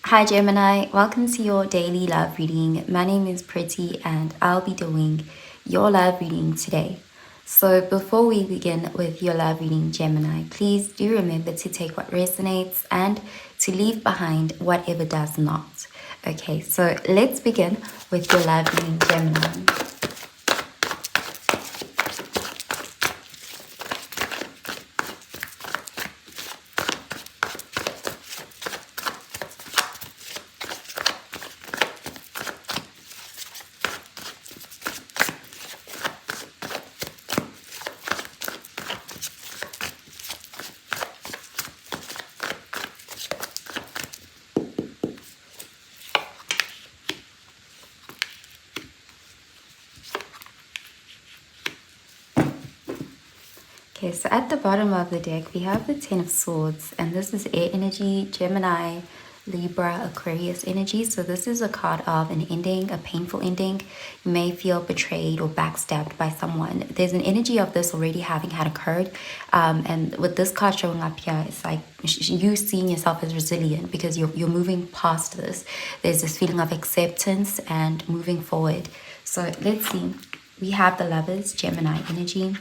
Hi Gemini, welcome to your daily love reading. My name is Pretty and I'll be doing your love reading today. So before we begin with your love reading, Gemini, please do remember to take what resonates and to leave behind whatever does not. Okay, so let's begin with your love reading, Gemini. Okay, so at the bottom of the deck, we have the Ten of Swords, and this is air energy, Gemini, Libra, Aquarius energy. So this is a card of an ending, a painful ending. You may feel betrayed or backstabbed by someone. There's an energy of this already having had occurred. And with this card showing up here, it's like you seeing yourself as resilient because you're moving past this. There's this feeling of acceptance and moving forward. So let's see. We have the Lovers, Gemini energy,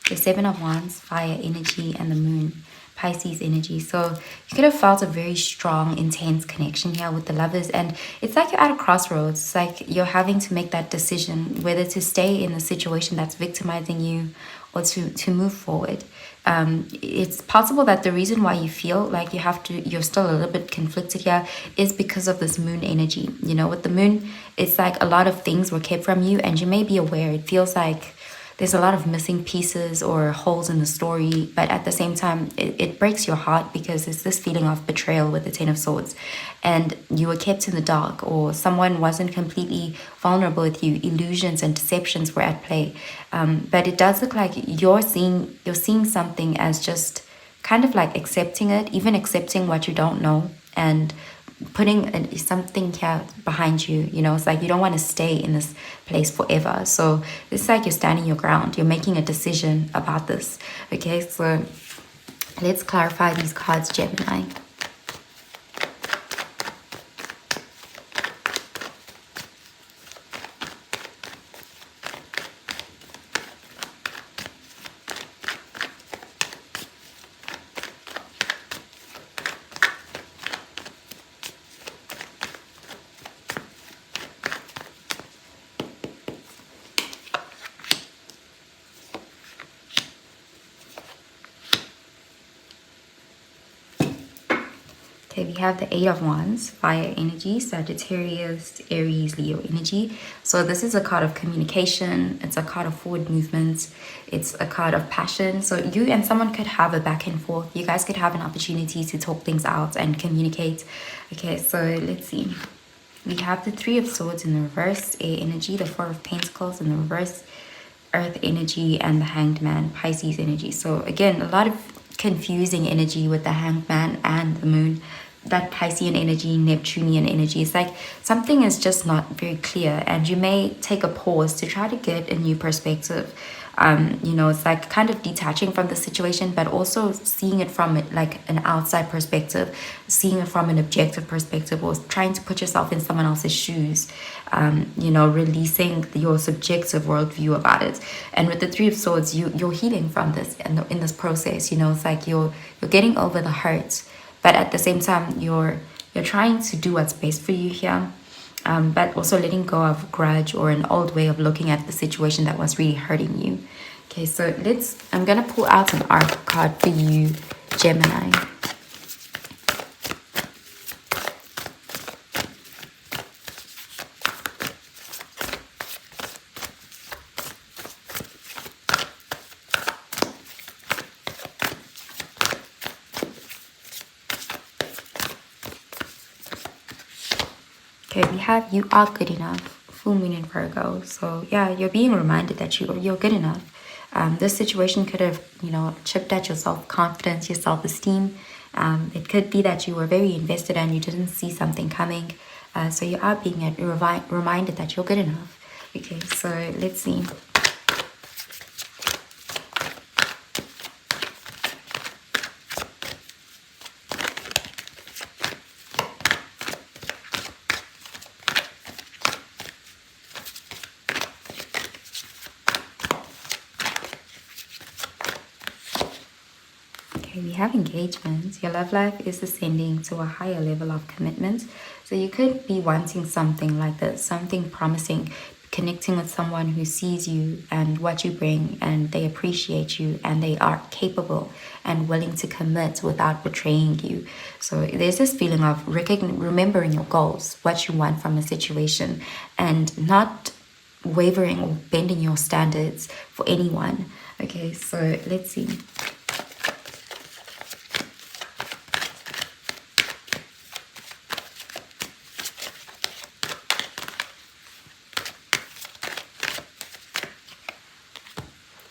the Seven of Wands, fire energy, and the Moon, Pisces energy. So you could have felt a very strong, intense connection here with the Lovers, and it's like you're at a crossroads. It's like you're having to make that decision whether to stay in the situation that's victimizing you or to move forward. It's possible that the reason why you feel like you're still a little bit conflicted here is because of this Moon energy. You know, with the Moon, it's like a lot of things were kept from you, and you may be aware. It feels like there's a lot of missing pieces or holes in the story, but at the same time, it breaks your heart because it's this feeling of betrayal with the Ten of Swords, and you were kept in the dark, or someone wasn't completely vulnerable with you. Illusions and deceptions were at play, but it does look like you're seeing something as just kind of like accepting it, even accepting what you don't know, and putting something here behind you. You know, it's like you don't want to stay in this place forever. So it's like you're standing your ground, you're making a decision about this. Okay, so let's clarify these cards, Gemini. Okay, we have the Eight of Wands, fire energy, Sagittarius, Aries, Leo energy. So this is a card of communication. It's a card of forward movement. It's a card of passion. So you and someone could have a back and forth. You guys could have an opportunity to talk things out and communicate. Okay, so let's see. We have the Three of Swords in the reverse, air energy, the Four of Pentacles in the reverse, earth energy, and the Hanged Man, Pisces energy. So again, a lot of confusing energy with the Hanged Man and the Moon, that Piscean energy, Neptunian energy. It's like something is just not very clear, and you may take a pause to try to get a new perspective. You know, it's like kind of detaching from the situation, but also seeing it from like an outside perspective, seeing it from an objective perspective, or trying to put yourself in someone else's shoes. You know, releasing your subjective worldview about it. And with the Three of Swords, you're healing from this, and in this process, you know, it's like you're getting over the hurt, but at the same time, you're trying to do what's best for you here. But also letting go of grudge or an old way of looking at the situation that was really hurting you. Okay, so I'm gonna pull out an art card for you, Gemini. Okay, we have You Are Good Enough, full moon in Virgo. So yeah, you're being reminded that you're good enough. This situation could have, you know, chipped at your self-confidence, your self-esteem. It could be that you were very invested and you didn't see something coming. So you are being reminded that you're good enough. Okay, so let's see. we have engagement. Your love life is ascending to a higher level of commitment. So you could be wanting something like this, something promising, connecting with someone who sees you and what you bring, and they appreciate you and they are capable and willing to commit without betraying you. So there's this feeling of remembering your goals, what you want from a situation, and not wavering or bending your standards for anyone. Okay, so let's see.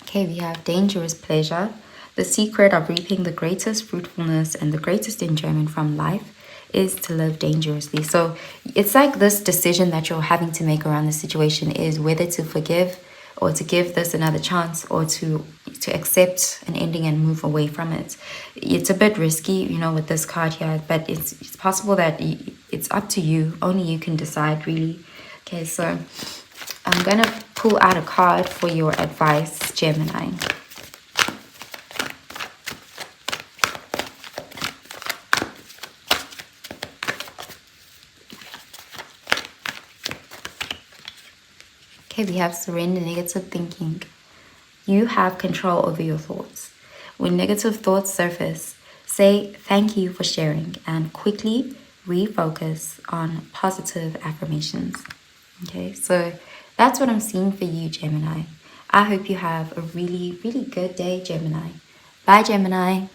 Okay, we have dangerous pleasure. The secret of reaping the greatest fruitfulness and the greatest enjoyment from life is to live dangerously. So it's like this decision that you're having to make around the situation is whether to forgive or to give this another chance, or to accept an ending and move away from it. It's a bit risky, you know, with this card here, but it's possible that it's up to you. Only you can decide, really. Okay, so I'm gonna pull out a card for your advice, Gemini. Okay, we have surrender negative thinking. You have control over your thoughts. When negative thoughts surface, say thank you for sharing and quickly refocus on positive affirmations. Okay, so that's what I'm seeing for you, Gemini. I hope you have a really, really good day, Gemini. Bye, Gemini.